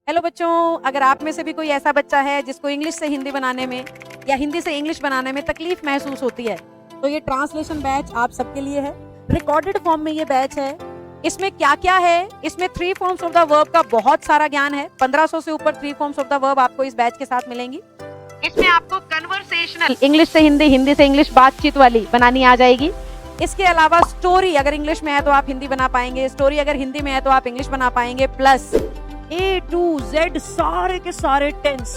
Hello बच्चों, अगर आप में से भी कोई ऐसा बच्चा है जिसको इंग्लिश से हिंदी बनाने में या हिंदी से इंग्लिश बनाने में तकलीफ महसूस होती है, तो ये ट्रांसलेशन बैच आप सबके लिए है। रिकॉर्डेड फॉर्म में ये बैच है। इसमें क्या क्या है, इसमें 3 फॉर्म्स ऑफ द वर्ब का बहुत सारा ज्ञान है। 1500 से ऊपर 3 फॉर्म्स ऑफ द वर्ब आपको इस बैच के साथ मिलेंगी। इसमें आपको कन्वर्सेशनल इंग्लिश से हिंदी, हिंदी से इंग्लिश बातचीत वाली बनानी आ जाएगी। इसके अलावा स्टोरी अगर इंग्लिश में है तो आप हिंदी बना पाएंगे, स्टोरी अगर हिंदी में है तो आप इंग्लिश बना पाएंगे, प्लस A to Z सारे के सारे टेंस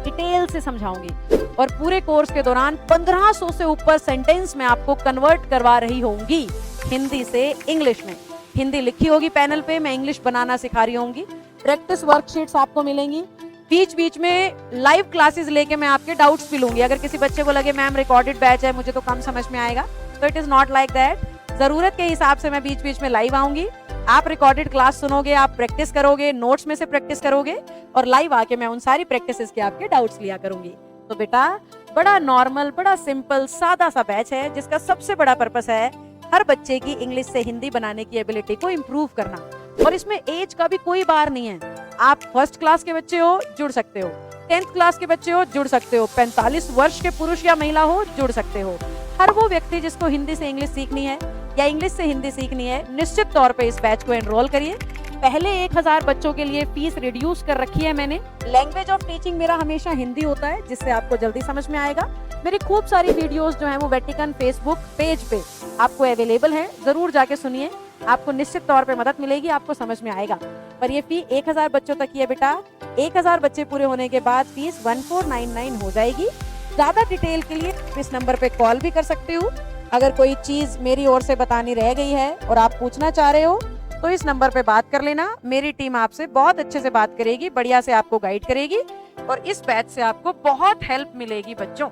डिटेल से समझाऊंगी। और पूरे कोर्स के दौरान 1500 से ऊपर सेंटेंस में आपको कन्वर्ट करवा रही होंगी हिंदी से इंग्लिश में। हिंदी लिखी होगी पैनल पे, मैं इंग्लिश बनाना सिखा रही होंगी। प्रैक्टिस वर्कशीट्स आपको मिलेंगी। बीच बीच में लाइव क्लासेस लेके मैं आपके डाउट्स भी लूंगी। अगर किसी बच्चे को लगे मैम रिकॉर्डेड बैच है, मुझे तो कम समझ में आएगा, तो it is not like that. जरूरत के हिसाब से मैं बीच बीच में लाइव आऊंगी। आप रिकॉर्डेड क्लास सुनोगे, आप प्रैक्टिस करोगे, नोट्स में से प्रैक्टिस करोगे, और लाइव आके मैं उन सारी प्रैक्टिसेस के आपके डाउट्स लिया करूंगी। तो बेटा बड़ा नॉर्मल, बड़ा सिंपल, सादा सा बैच है जिसका सबसे बड़ा पर्पस है हर बच्चे की इंग्लिश से हिंदी बनाने की एबिलिटी को इम्प्रूव करना। और इसमें एज का भी कोई बार नहीं है। आप फर्स्ट क्लास के बच्चे हो, जुड़ सकते हो। 10th क्लास के बच्चे हो, जुड़ सकते हो। 45 वर्ष के पुरुष या महिला हो, जुड़ सकते हो। हर वो व्यक्ति जिसको हिंदी से इंग्लिश सीखनी है या इंग्लिश से हिंदी सीखनी है, निश्चित तौर पे इस बैच को एनरोल करिए। पहले 1000 बच्चों के लिए फीस रिड्यूस कर रखी है मैंने। लैंग्वेज ऑफ टीचिंग मेरा हमेशा हिंदी होता है, जिससे आपको जल्दी समझ में आएगा। मेरी खूब सारी वीडियोस जो है वो वेटिकन फेसबुक पेज पे आपको अवेलेबल है, जरूर जाके सुनिए। आपको निश्चित तौर पे मदद मिलेगी, आपको समझ में आएगा। पर ये फी 1000 बच्चों तक की है बेटा। 1000 बच्चे पूरे होने के बाद फीस 1499 हो जाएगी। ज्यादा डिटेल के लिए इस नंबर पे कॉल भी कर सकते हो। अगर कोई चीज मेरी ओर से बतानी रह गई है और आप पूछना चाह रहे हो तो इस नंबर पे बात कर लेना। मेरी टीम आपसे बहुत अच्छे से बात करेगी, बढ़िया से आपको गाइड करेगी, और इस बैच से आपको बहुत हेल्प मिलेगी बच्चों।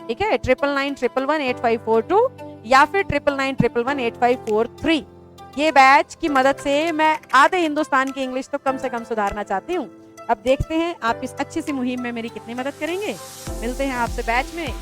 ठीक है, 9991118542 या फिर 9991118543। ये बैच की मदद से मैं आधे हिंदुस्तान की इंग्लिश तो कम से कम सुधारना चाहती हूँ। अब देखते हैं आप इस अच्छी सी मुहिम में मेरी कितनी मदद करेंगे। मिलते हैं आपसे बैच में।